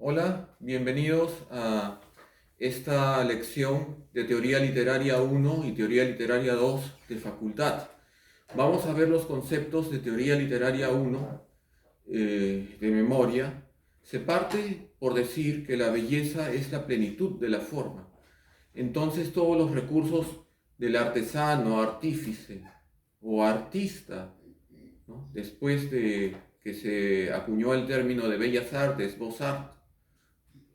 Hola, bienvenidos a esta lección de Teoría Literaria 1 y Teoría Literaria 2 de Facultad. Vamos a ver los conceptos de Teoría Literaria 1 de memoria. Se parte por decir que la belleza es la plenitud de la forma. Entonces todos los recursos del artesano, artífice o artista, ¿no? Después de que se acuñó el término de bellas artes, beaux arts,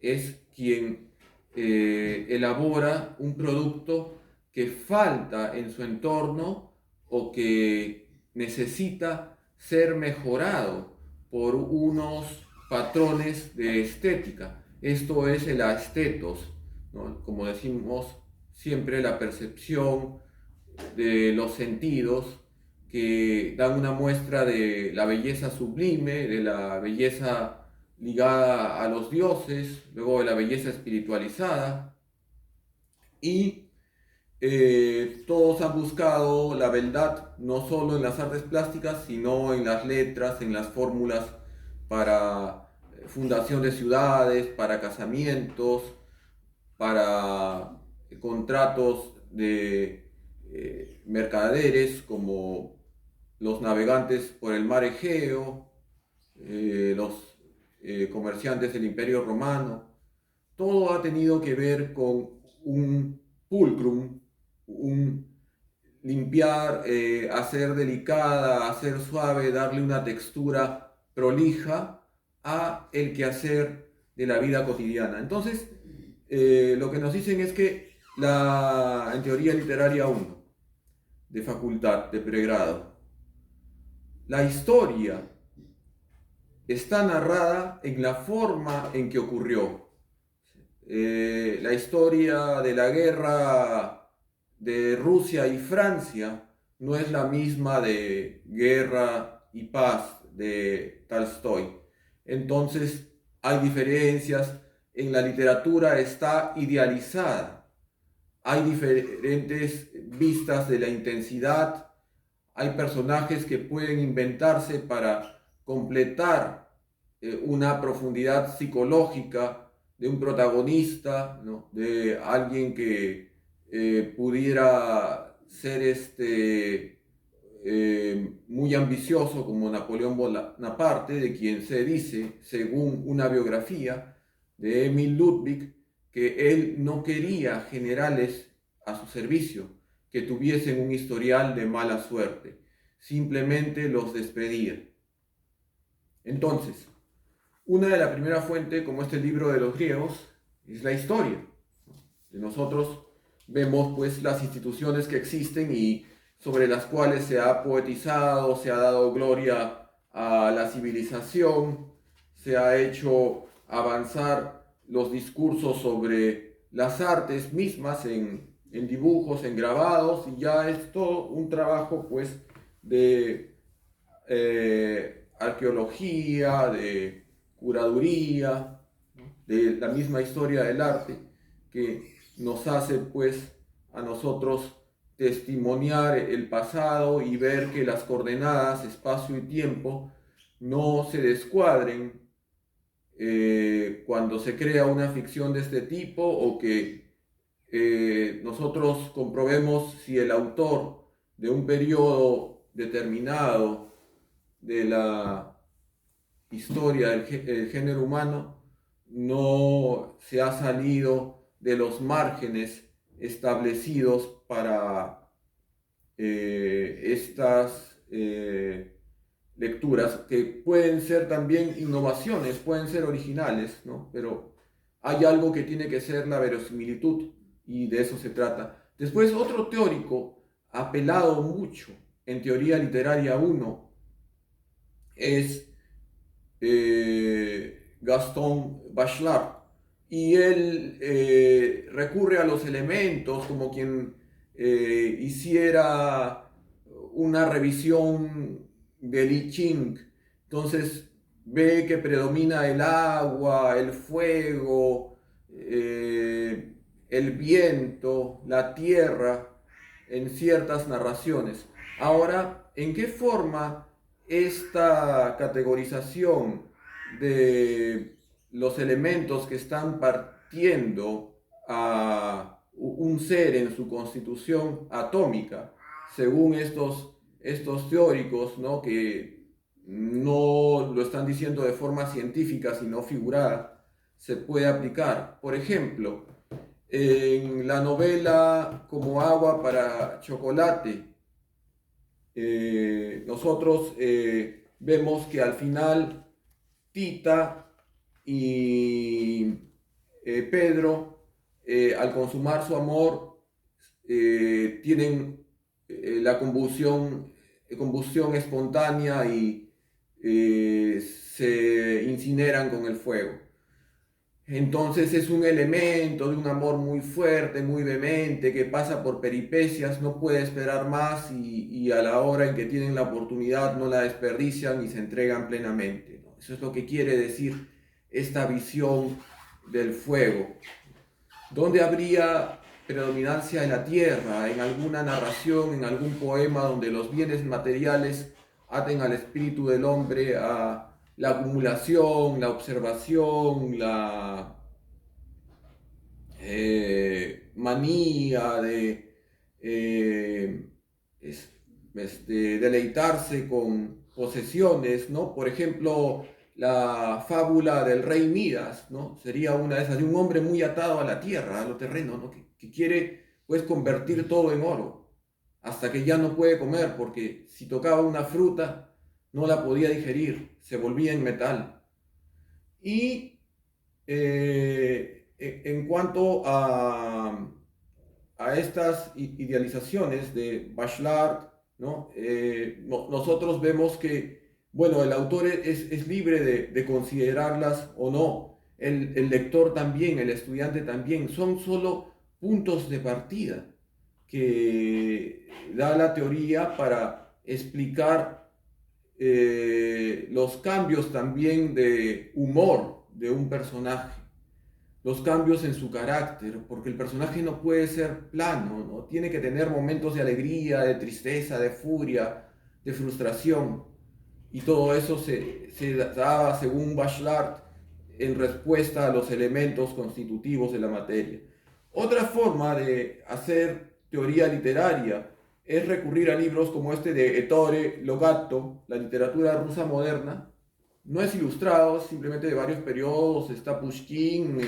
es quien elabora un producto que falta en su entorno o que necesita ser mejorado por unos patrones de estética. Esto es el aesthetos, ¿no? Como decimos siempre, la percepción de los sentidos que dan una muestra de la belleza sublime, de la belleza ligada a los dioses, luego de la belleza espiritualizada, y todos han buscado la verdad no solo en las artes plásticas, sino en las letras, en las fórmulas para fundación de ciudades, para casamientos, para contratos de mercaderes como los navegantes por el mar Egeo, los comerciantes del Imperio Romano. Todo ha tenido que ver con un pulcrum, un limpiar, hacer delicada, hacer suave, darle una textura prolija a el quehacer de la vida cotidiana. Entonces, lo que nos dicen es que en teoría literaria 1 de facultad, de pregrado, la historia está narrada en la forma en que ocurrió. La historia de la guerra de Rusia y Francia no es la misma de Guerra y Paz de Tolstoy. Entonces hay diferencias, en la literatura está idealizada, hay diferentes vistas de la intensidad, hay personajes que pueden inventarse para completar una profundidad psicológica de un protagonista, ¿no? De alguien que pudiera ser muy ambicioso como Napoleón Bonaparte, de quien se dice, según una biografía de Emil Ludwig, que él no quería generales a su servicio que tuviesen un historial de mala suerte, simplemente los despedía. Entonces, una de las primeras fuentes, como este libro de los griegos, es la historia. De nosotros vemos pues las instituciones que existen y sobre las cuales se ha poetizado, se ha dado gloria a la civilización, se ha hecho avanzar los discursos sobre las artes mismas en dibujos, en grabados, y ya es todo un trabajo pues de arqueología, de curaduría, de la misma historia del arte, que nos hace pues a nosotros testimoniar el pasado y ver que las coordenadas, espacio y tiempo, no se descuadren cuando se crea una ficción de este tipo, o que nosotros comprobemos si el autor de un periodo determinado de la historia del género humano no se ha salido de los márgenes establecidos para estas lecturas, que pueden ser también innovaciones, pueden ser originales, ¿no? Pero hay algo que tiene que ser la verosimilitud, y de eso se trata. Después, otro teórico apelado mucho en teoría literaria 1 es Gaston Bachelard, y él recurre a los elementos como quien hiciera una revisión del I Ching. Entonces ve que predomina el agua, el fuego, el viento, la tierra en ciertas narraciones. Ahora, ¿en qué forma esta categorización de los elementos que están partiendo a un ser en su constitución atómica, según estos teóricos, ¿no? Que no lo están diciendo de forma científica, sino figurada, se puede aplicar. Por ejemplo, en la novela Como agua para chocolate, nosotros vemos que al final Tita y Pedro, al consumar su amor, tienen la combustión espontánea y se incineran con el fuego. Entonces es un elemento de un amor muy fuerte, muy vehemente, que pasa por peripecias, no puede esperar más y a la hora en que tienen la oportunidad no la desperdician y se entregan plenamente, ¿no? Eso es lo que quiere decir esta visión del fuego. ¿Dónde habría predominancia de la tierra? En alguna narración, en algún poema donde los bienes materiales aten al espíritu del hombre a la acumulación, la observación, la manía de deleitarse con posesiones, ¿no? Por ejemplo, la fábula del rey Midas, ¿no? Sería una de esas, de un hombre muy atado a la tierra, a lo terreno, ¿no? Que quiere, pues, convertir todo en oro, hasta que ya no puede comer, porque si tocaba una fruta, no la podía digerir, se volvía en metal. Y en cuanto a estas idealizaciones de Bachelard, ¿no? Nosotros vemos que, bueno, el autor es libre de considerarlas o no, el lector también, el estudiante también, son solo puntos de partida que da la teoría para explicar los cambios también de humor de un personaje, los cambios en su carácter, porque el personaje no puede ser plano, ¿no? Tiene que tener momentos de alegría, de tristeza, de furia, de frustración, y todo eso se daba, según Bachelard, en respuesta a los elementos constitutivos de la materia. Otra forma de hacer teoría literaria es recurrir a libros como este de Ettore Logatto, La literatura rusa moderna. No es ilustrado, simplemente de varios periodos. Está Pushkin,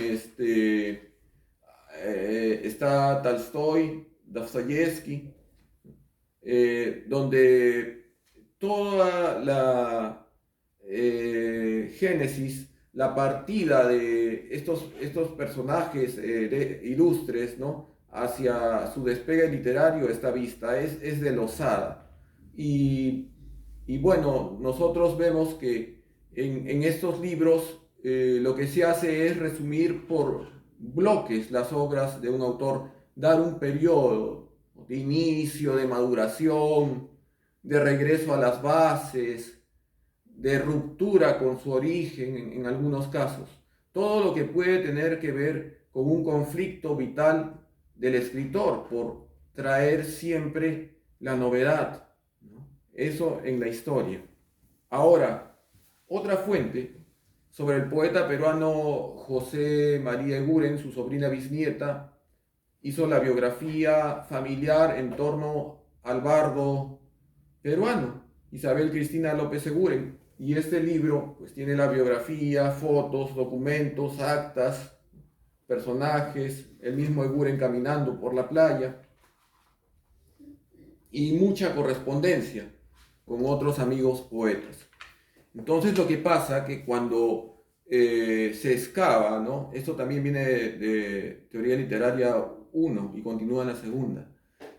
está Tolstoy, Dostoyevsky, donde toda la génesis, la partida de estos personajes ilustres, ¿no? Hacia su despegue literario está vista, es de Losada. Y bueno, nosotros vemos que en estos libros lo que se hace es resumir por bloques las obras de un autor, dar un periodo de inicio, de maduración, de regreso a las bases, de ruptura con su origen en algunos casos. Todo lo que puede tener que ver con un conflicto vital del escritor por traer siempre la novedad, ¿no? Eso en la historia. Ahora, otra fuente sobre el poeta peruano José María Eguren, su sobrina bisnieta, hizo la biografía familiar en torno al bardo peruano, Isabel Cristina López Eguren. Y este libro pues tiene la biografía, fotos, documentos, actas, personajes, el mismo Eguren caminando por la playa y mucha correspondencia con otros amigos poetas. Entonces lo que pasa que cuando se excava, ¿no? Esto también viene de Teoría Literaria 1 y continúa en la segunda,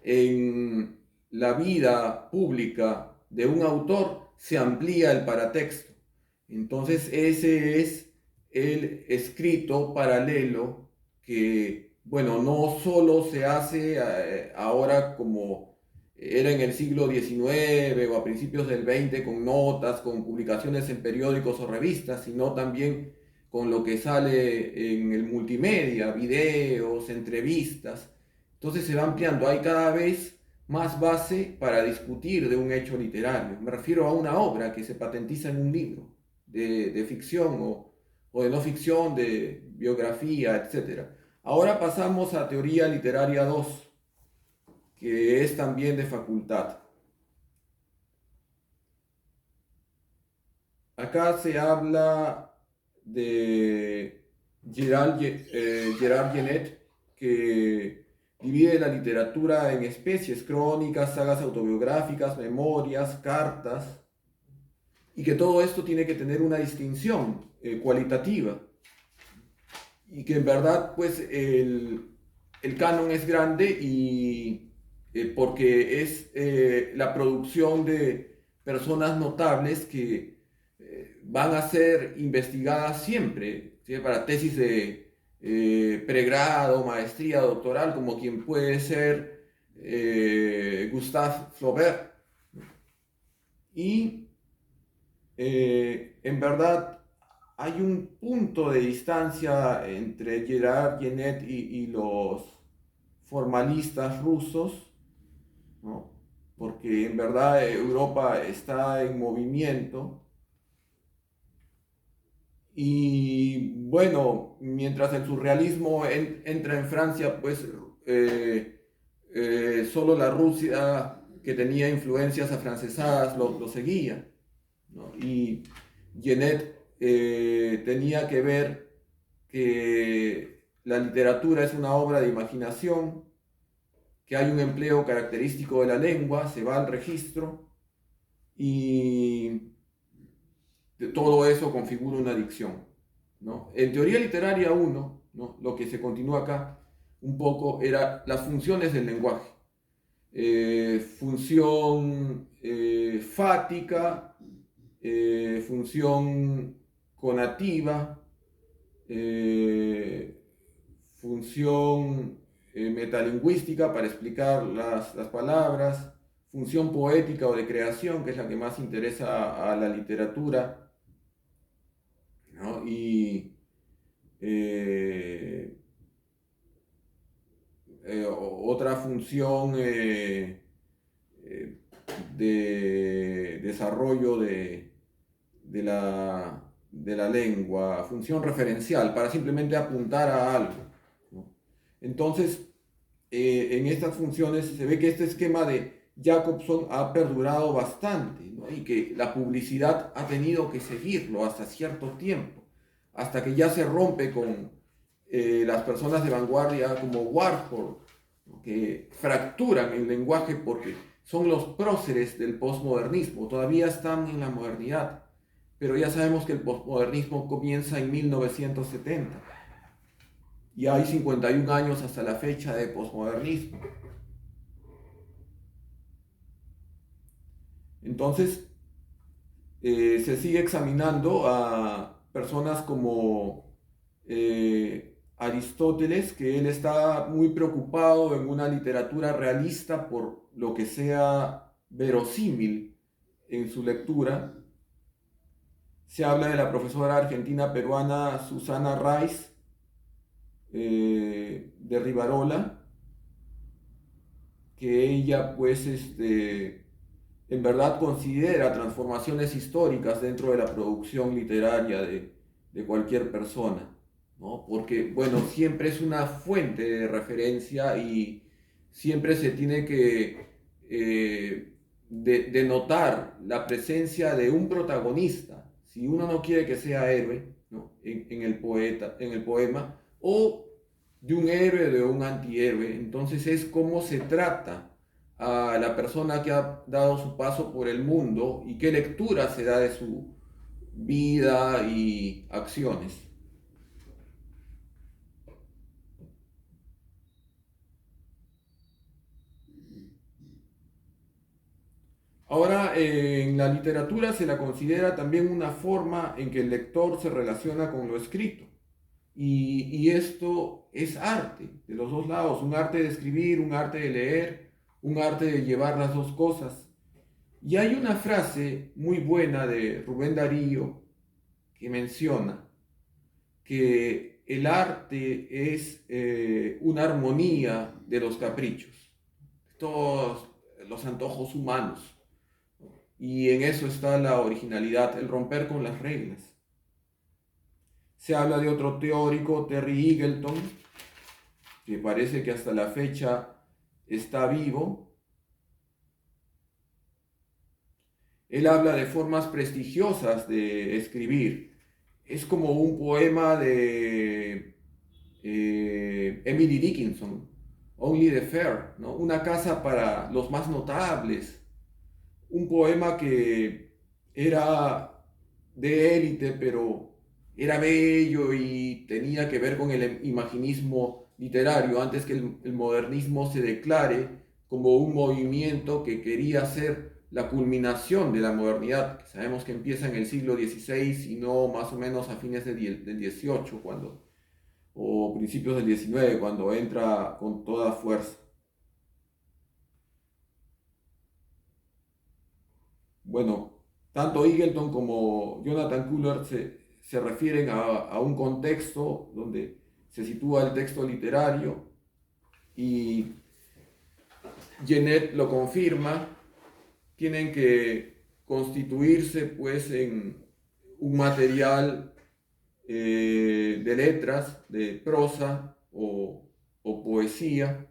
en la vida pública de un autor se amplía el paratexto. Entonces ese es el escrito paralelo que, bueno, no solo se hace ahora como era en el siglo XIX o a principios del XX con notas, con publicaciones en periódicos o revistas, sino también con lo que sale en el multimedia, videos, entrevistas. Entonces se va ampliando, hay cada vez más base para discutir de un hecho literario. Me refiero a una obra que se patentiza en un libro de ficción o de no ficción, de biografía, etc. Ahora pasamos a teoría literaria 2, que es también de facultad. Acá se habla de Gerard Genet, que divide la literatura en especies, crónicas, sagas autobiográficas, memorias, cartas, y que todo esto tiene que tener una distinción cualitativa, y que en verdad pues el canon es grande y porque es la producción de personas notables que van a ser investigadas siempre, ¿sí? Para tesis de pregrado, maestría, doctoral, como quien puede ser Gustave Flaubert. Y en verdad hay un punto de distancia entre Gerard Genet y los formalistas rusos, ¿no? Porque en verdad Europa está en movimiento. Y bueno, mientras el surrealismo entra en Francia, pues solo la Rusia que tenía influencias afrancesadas lo seguía, ¿no? Y Genet tenía que ver que la literatura es una obra de imaginación, que hay un empleo característico de la lengua, se va al registro y todo eso configura una dicción, ¿no? En teoría literaria 1, ¿no? Lo que se continúa acá un poco era las funciones del lenguaje. Función fática, función conativa, eh, función metalingüística para explicar las palabras, función poética o de creación, que es la que más interesa a la literatura, ¿no? Y eh, otra función de desarrollo de la lengua, función referencial, para simplemente apuntar a algo, ¿no? Entonces, en estas funciones se ve que este esquema de Jacobson ha perdurado bastante, ¿no? Y que la publicidad ha tenido que seguirlo hasta cierto tiempo, hasta que ya se rompe con las personas de vanguardia como Warhol, ¿no? Que fracturan el lenguaje porque son los próceres del posmodernismo, todavía están en la modernidad, pero ya sabemos que el posmodernismo comienza en 1970 y hay 51 años hasta la fecha de posmodernismo. Entonces, se sigue examinando a personas como Aristóteles, que él está muy preocupado en una literatura realista por lo que sea verosímil en su lectura. Se habla de la profesora argentina peruana Susana Rice, de Rivarola, que ella pues en verdad considera transformaciones históricas dentro de la producción literaria de cualquier persona, ¿no? Porque, bueno, siempre es una fuente de referencia y siempre se tiene que denotar la presencia de un protagonista, si uno no quiere que sea héroe, ¿no? En el poema, o de un héroe o de un antihéroe, entonces es cómo se trata a la persona que ha dado su paso por el mundo y qué lectura se da de su vida y acciones. Ahora, en la literatura se la considera también una forma en que el lector se relaciona con lo escrito. Y esto es arte, de los dos lados, un arte de escribir, un arte de leer, un arte de llevar las dos cosas. Y hay una frase muy buena de Rubén Darío que menciona que el arte es una armonía de los caprichos, todos los antojos humanos. Y en eso está la originalidad, el romper con las reglas. Se habla de otro teórico, Terry Eagleton, que parece que hasta la fecha está vivo. Él habla de formas prestigiosas de escribir. Es como un poema de Emily Dickinson, Only the Fair, ¿no? Una casa para los más notables. Un poema que era de élite, pero era bello y tenía que ver con el imaginismo literario, antes que el modernismo se declare como un movimiento que quería ser la culminación de la modernidad, que sabemos que empieza en el siglo XVI y no más o menos a fines del XVIII, o principios del XIX, cuando entra con toda fuerza. Bueno, tanto Eagleton como Jonathan Culler se refieren a un contexto donde se sitúa el texto literario, y Genet lo confirma. Tienen que constituirse pues en un material de letras, de prosa o poesía,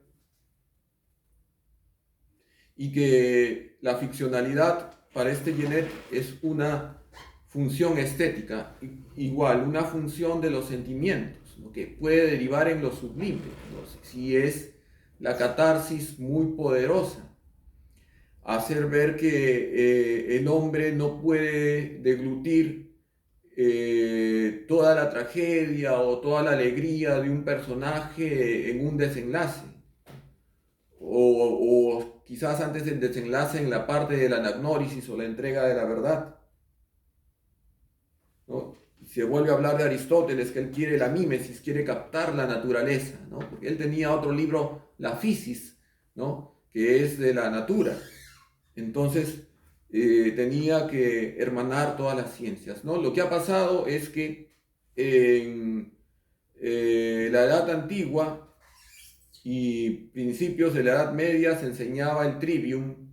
y que la ficcionalidad para este Genet es una función estética, igual, una función de los sentimientos, ¿no? Que puede derivar en lo sublime, ¿no? Si es la catarsis muy poderosa, hacer ver que el hombre no puede deglutir toda la tragedia o toda la alegría de un personaje en un desenlace, o quizás antes del desenlace en la parte de la anagnórisis o la entrega de la verdad, ¿no? Se vuelve a hablar de Aristóteles, que él quiere la mímesis, quiere captar la naturaleza, ¿no? Porque él tenía otro libro, La Physis, ¿no? Que es de la natura. Entonces tenía que hermanar todas las ciencias, ¿no? Lo que ha pasado es que en la Edad Antigua y principios de la Edad Media se enseñaba el trivium,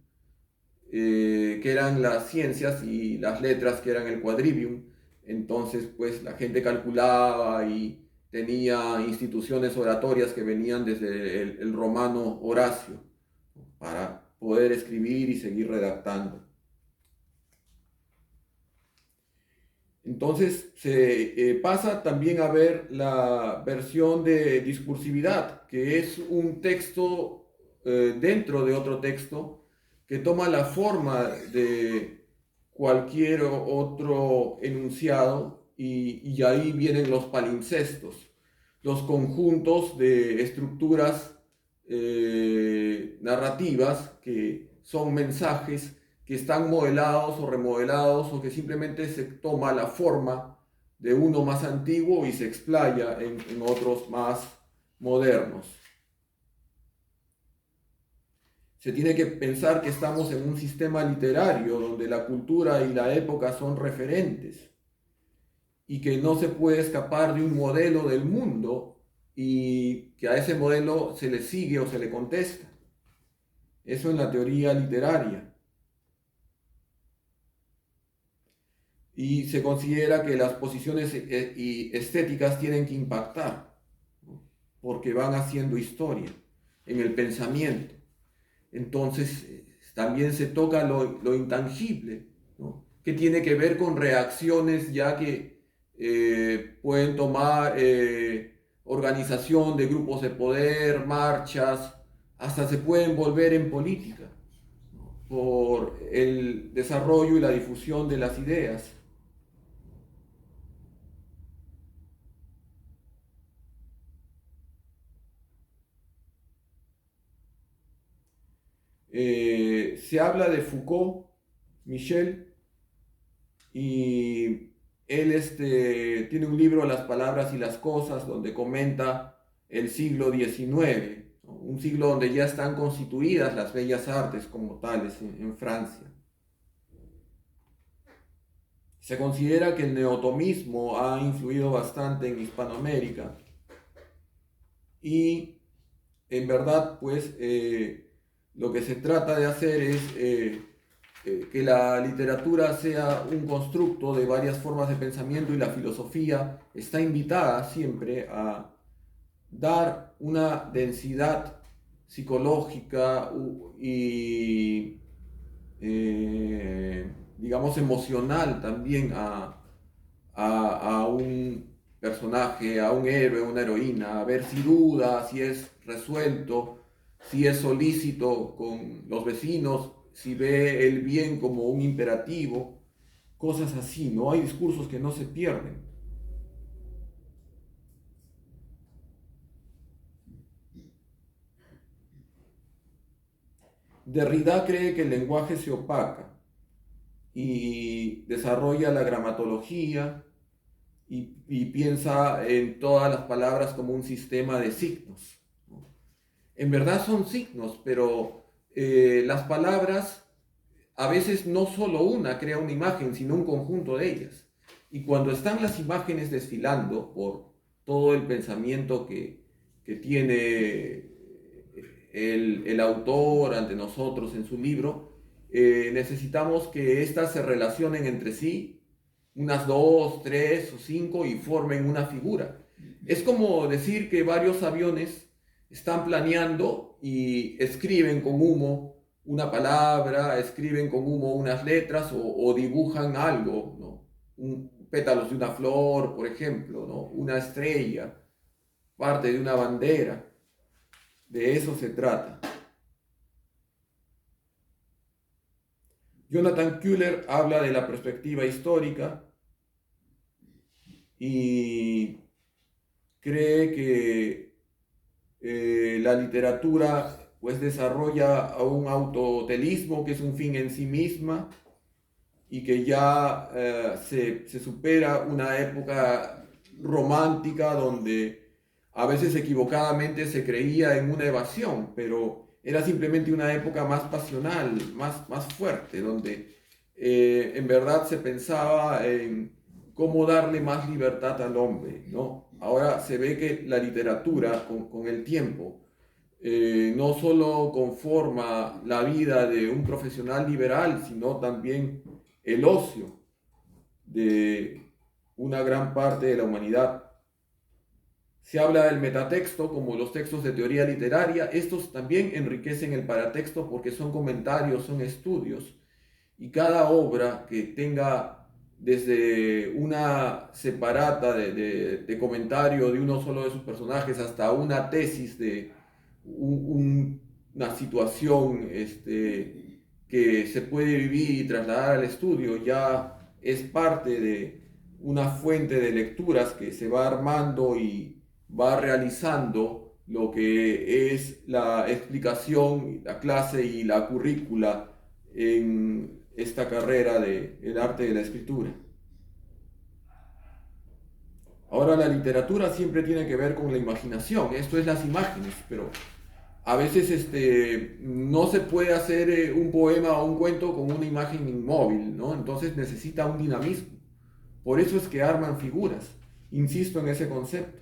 que eran las ciencias, y las letras, que eran el quadrivium. Entonces, pues la gente calculaba y tenía instituciones oratorias que venían desde el romano Horacio para poder escribir y seguir redactando. Entonces se pasa también a ver la versión de discursividad, que es un texto dentro de otro texto, que toma la forma de cualquier otro enunciado, y ahí vienen los palincestos, los conjuntos de estructuras narrativas que son mensajes que están modelados o remodelados, o que simplemente se toma la forma de uno más antiguo y se explaya en otros más modernos. Se tiene que pensar que estamos en un sistema literario donde la cultura y la época son referentes, y que no se puede escapar de un modelo del mundo y que a ese modelo se le sigue o se le contesta. Eso en la teoría literaria. Y se considera que las posiciones estéticas tienen que impactar, ¿no? Porque van haciendo historia en el pensamiento. Entonces también se toca lo intangible, ¿no? Que tiene que ver con reacciones ya que pueden tomar organización de grupos de poder, marchas, hasta se pueden volver en política, ¿no? Por el desarrollo y la difusión de las ideas. Se habla de Foucault, Michel, y él tiene un libro, Las palabras y las cosas, donde comenta el siglo XIX, ¿no? Un siglo donde ya están constituidas las bellas artes como tales en Francia. Se considera que el neotomismo ha influido bastante en Hispanoamérica, y en verdad pues lo que se trata de hacer es que la literatura sea un constructo de varias formas de pensamiento y la filosofía está invitada siempre a dar una densidad psicológica y, digamos, emocional también a un personaje, a un héroe, una heroína, a ver si duda, si es resuelto, si es solícito con los vecinos, si ve el bien como un imperativo, cosas así, ¿no? Hay discursos que no se pierden. Derrida cree que el lenguaje se opaca y desarrolla la gramatología y piensa en todas las palabras como un sistema de signos, ¿no? En verdad son signos, pero las palabras a veces no solo una crea una imagen, sino un conjunto de ellas. Y cuando están las imágenes desfilando por todo el pensamiento que tiene el autor ante nosotros en su libro, necesitamos que éstas se relacionen entre sí, unas dos, tres o cinco, y formen una figura. Es como decir que varios aviones están planeando y escriben con humo una palabra, escriben con humo unas letras o dibujan algo, ¿no? Pétalos de una flor, por ejemplo, ¿no? Una estrella, parte de una bandera. De eso se trata. Jonathan Kuehler habla de la perspectiva histórica y cree que la literatura pues desarrolla a un autotelismo que es un fin en sí misma y que ya se supera una época romántica donde a veces equivocadamente se creía en una evasión, pero era simplemente una época más pasional, más fuerte, donde en verdad se pensaba en cómo darle más libertad al hombre, ¿no? Ahora se ve que la literatura con el tiempo no solo conforma la vida de un profesional liberal, sino también el ocio de una gran parte de la humanidad. Se habla del metatexto como los textos de teoría literaria. Estos también enriquecen el paratexto porque son comentarios, son estudios. Y cada obra que tenga desde una separata de comentario de uno solo de sus personajes hasta una tesis de una situación que se puede vivir y trasladar al estudio, ya es parte de una fuente de lecturas que se va armando y va realizando lo que es la explicación, la clase y la currícula en esta carrera del arte de la escritura. Ahora la literatura siempre tiene que ver con la imaginación, esto es las imágenes, pero a veces no se puede hacer un poema o un cuento con una imagen inmóvil, ¿no? Entonces necesita un dinamismo. Por eso es que arman figuras. Insisto en ese concepto.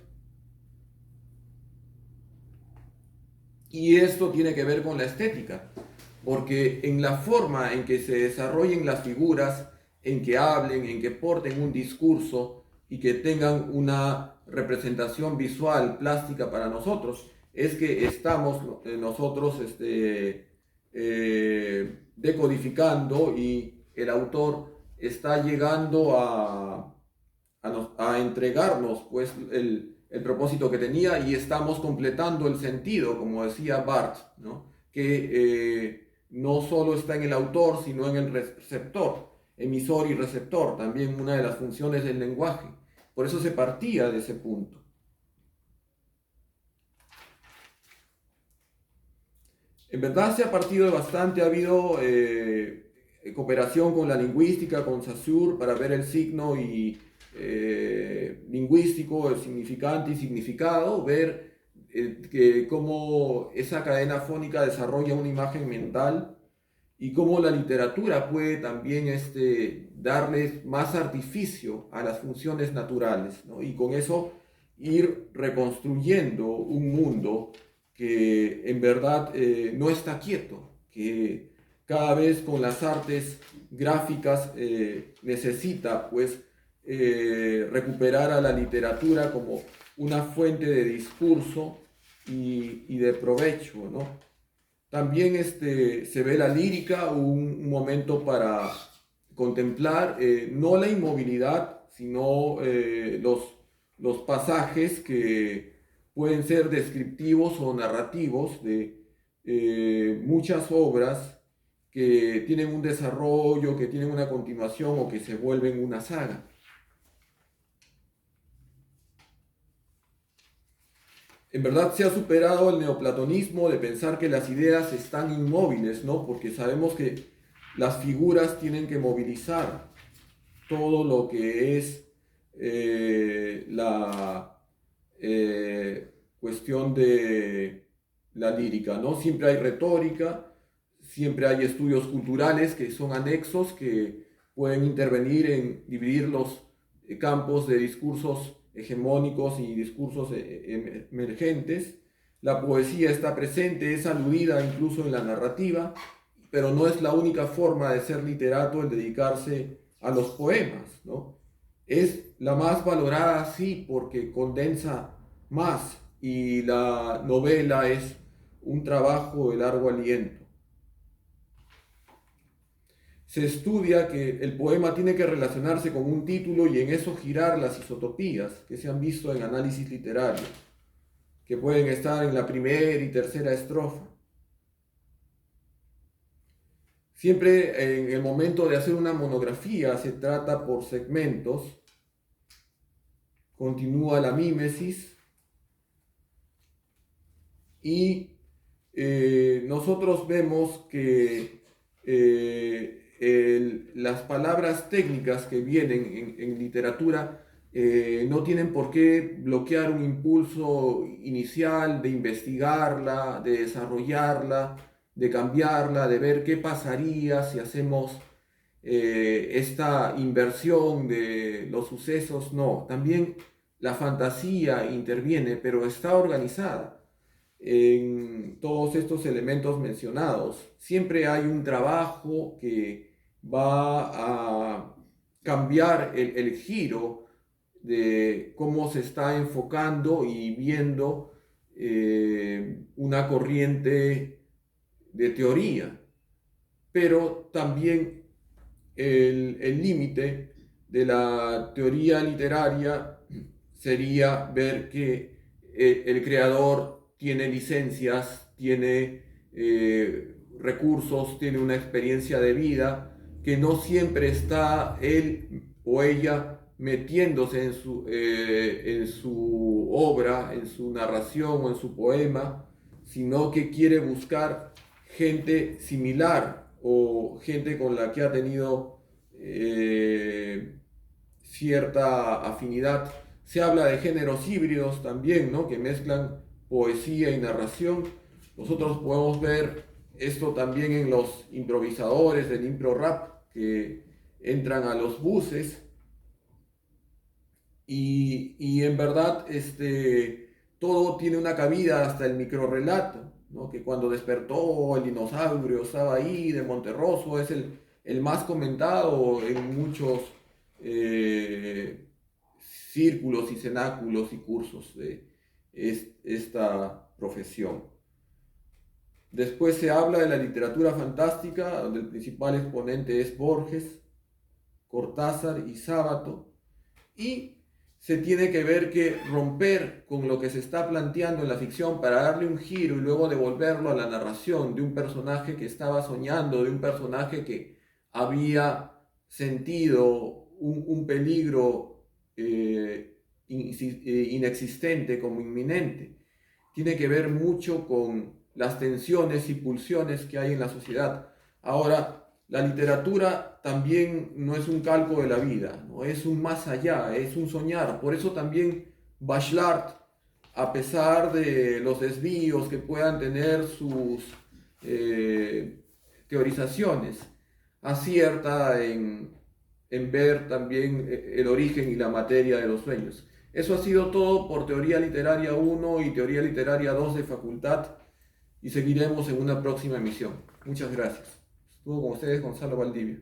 Y esto tiene que ver con la estética, porque en la forma en que se desarrollen las figuras, en que hablen, en que porten un discurso y que tengan una representación visual, plástica para nosotros, es que estamos nosotros decodificando y el autor está llegando a entregarnos pues el propósito que tenía y estamos completando el sentido, como decía Barthes, ¿no? Que no solo está en el autor, sino en el receptor, emisor y receptor, también una de las funciones del lenguaje. Por eso se partía de ese punto. En verdad se ha partido de bastante, ha habido cooperación con la lingüística, con Saussure, para ver el signo y lingüístico, el significante y significado, ver cómo esa cadena fónica desarrolla una imagen mental y cómo la literatura puede también darles más artificio a las funciones naturales, ¿no? Y con eso ir reconstruyendo un mundo que en verdad no está quieto, que cada vez con las artes gráficas necesita pues recuperar a la literatura como una fuente de discurso y de provecho, ¿no? También se ve la lírica, un momento para contemplar no la inmovilidad, sino los pasajes que pueden ser descriptivos o narrativos de muchas obras que tienen un desarrollo, que tienen una continuación o que se vuelven una saga. En verdad se ha superado el neoplatonismo de pensar que las ideas están inmóviles, ¿no? Porque sabemos que las figuras tienen que movilizar todo lo que es la cuestión de la lírica, ¿no? Siempre hay retórica, siempre hay estudios culturales que son anexos que pueden intervenir en dividir los campos de discursos hegemónicos y discursos emergentes. La poesía está presente, es aludida incluso en la narrativa, pero no es la única forma de ser literato el dedicarse a los poemas, ¿no? Es la más valorada, sí, porque condensa más y la novela es un trabajo de largo aliento. Se estudia que el poema tiene que relacionarse con un título y en eso girar las isotopías que se han visto en análisis literario, que pueden estar en la primera y tercera estrofa. Siempre en el momento de hacer una monografía se trata por segmentos, continúa la mímesis y nosotros vemos que las palabras técnicas que vienen en literatura no tienen por qué bloquear un impulso inicial de investigarla, de desarrollarla, de cambiarla, de ver qué pasaría si hacemos esta inversión de los sucesos. No, también la fantasía interviene, pero está organizada en todos estos elementos mencionados. Siempre hay un trabajo que va a cambiar el giro de cómo se está enfocando y viendo una corriente de teoría, pero también el límite de la teoría literaria sería ver que el creador tiene licencias, tiene recursos, tiene una experiencia de vida, que no siempre está él o ella metiéndose en su obra, en su narración o en su poema, sino que quiere buscar gente similar o gente con la que ha tenido cierta afinidad. Se habla de géneros híbridos también, ¿no? Que mezclan poesía y narración. Nosotros podemos ver esto también en los improvisadores del impro rap que entran a los buses y en verdad todo tiene una cabida, hasta el microrrelato, ¿no? Que cuando despertó el dinosaurio estaba ahí, de Monterroso, es el más comentado en muchos círculos y cenáculos y cursos de esta profesión. Después se habla de la literatura fantástica, donde el principal exponente es Borges, Cortázar y Sábato, y se tiene que ver que romper con lo que se está planteando en la ficción para darle un giro y luego devolverlo a la narración de un personaje que estaba soñando, de un personaje que había sentido un peligro inexistente como inminente. Tiene que ver mucho con las tensiones y pulsiones que hay en la sociedad. Ahora, la literatura también no es un calco de la vida, ¿no? Es un más allá, es un soñar. Por eso también Bachelard, a pesar de los desvíos que puedan tener sus teorizaciones, acierta en ver también el origen y la materia de los sueños. Eso ha sido todo por Teoría Literaria 1 y Teoría Literaria 2 de Facultad y seguiremos en una próxima emisión. Muchas gracias. Estuvo con ustedes Gonzalo Valdivia.